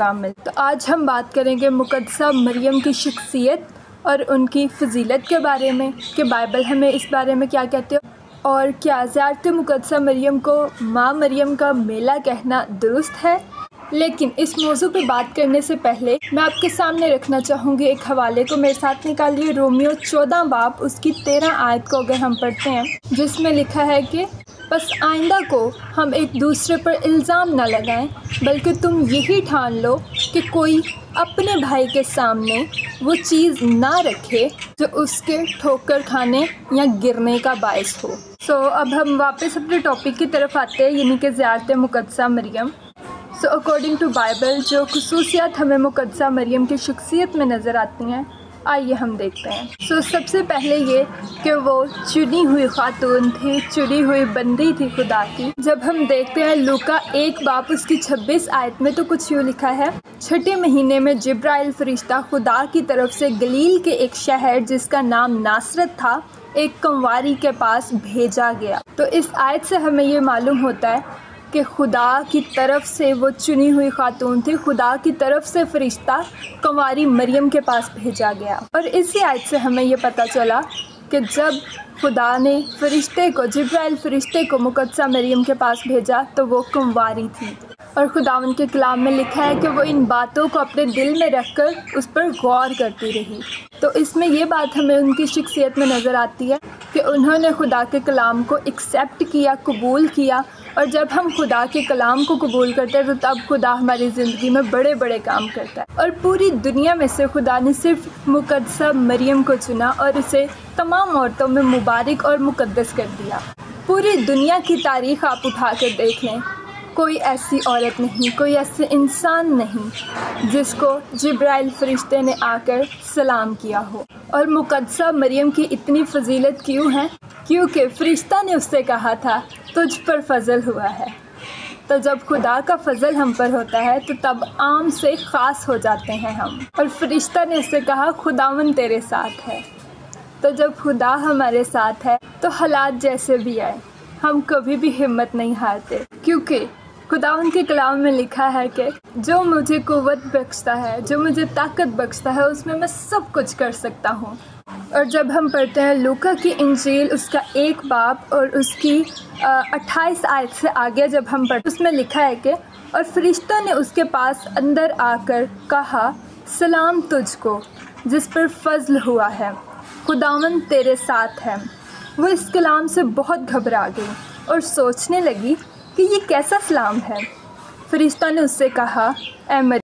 पैगाम मिलता। तो आज हम बात करेंगे मुक़द्दसा मरियम की शख्सियत और उनकी फ़जीलत के बारे में कि बाइबल हमें इस बारे में क्या कहते हो, और क्या ज़ियारत मुक़द्दसा मरियम को माँ मरियम का मेला कहना दुरुस्त है। लेकिन इस मौजू पे बात करने से पहले मैं आपके सामने रखना चाहूँगी एक हवाले को। मेरे साथ निकालिए रोमियो 14 बाब उसकी 13 आयत को अगर हम पढ़ते हैं, जिसमें लिखा है कि बस आइंदा को हम एक दूसरे पर इल्ज़ाम न लगाएं, बल्कि तुम यही ठान लो कि कोई अपने भाई के सामने वो चीज़ ना रखे जो उसके ठोकर खाने या गिरने का बायस हो। अब हम वापस अपने टॉपिक की तरफ आते हैं, यानी कि ज़ियारत मुक़द्दसा मरियम। अकॉर्डिंग टू बाइबल जो खुसूसियात हमें मुक़द्दसा मरियम की शख्सियत में नज़र आती हैं, आइए हम देखते हैं। सबसे पहले ये कि वो चुनी हुई खातून थी, चुनी हुई बंदी थी खुदा की। जब हम देखते हैं लूका 1 बाब उसकी 26 आयत में, तो कुछ यूँ लिखा है, छठे महीने में जिब्राइल फरिश्ता खुदा की तरफ से गलील के एक शहर जिसका नाम नासरत था एक कंवारी के पास भेजा गया। तो इस आयत से हमें ये मालूम होता है कि खुदा की तरफ से वो चुनी हुई खातून थी, खुदा की तरफ से फरिश्ता कंवारी मरियम के पास भेजा गया। और इसी आयत से हमें ये पता चला कि जब खुदा ने फरिश्ते को, जिब्राइल फरिश्ते को मुक़द्दसा मरियम के पास भेजा तो वो कंवारी थी। और खुदावंद के कलाम में लिखा है कि वो इन बातों को अपने दिल में रखकर उस पर गौर करती रही। तो इसमें ये बात हमें उनकी शख्सियत में नज़र आती है कि उन्होंने खुदा के कलाम को एक्सेप्ट किया, कबूल किया। और जब हम खुदा के कलाम को कबूल करते हैं तो तब खुदा हमारी ज़िंदगी में बड़े बड़े काम करता है। और पूरी दुनिया में से खुदा ने सिर्फ मुक़द्दसा मरियम को चुना और इसे तमाम औरतों में मुबारक और मुक़द्दस कर दिया। पूरी दुनिया की तारीख़ आप उठा कर देख लें, कोई ऐसी औरत नहीं, कोई ऐसे इंसान नहीं जिसको जिब्राइल फरिश्ते ने आकर सलाम किया हो। और मुक़द्दसा मरियम की इतनी फजीलत क्यों है? क्योंकि फरिश्ता ने उससे कहा था तुझ पर फजल हुआ है। तो जब खुदा का फजल हम पर होता है तो तब आम से ख़ास हो जाते हैं हम। और फरिश्ता ने उससे कहा खुदावन तेरे साथ है। तो जब खुदा हमारे साथ है तो हालात जैसे भी आए हम कभी भी हिम्मत नहीं हारते, क्योंकि खुदावंद के कलाम में लिखा है कि जो मुझे कुव्वत बख्शता है, जो मुझे ताकत बख्शता है, उसमें मैं सब कुछ कर सकता हूँ। और जब हम पढ़ते हैं लूका की इंजील उसका 1 बाब और उसकी 28 आयत से आगे जब हम पढ़ते, उसमें लिखा है कि और फरिश्तों ने उसके पास अंदर आकर कहा सलाम तुझको जिस पर फजल हुआ है, खुदावंद तेरे साथ है। वो इस कलाम से बहुत घबरा गई और सोचने लगी कि ये कैसा सलाम है। फरिश्ता ने उससे कहा, ऐ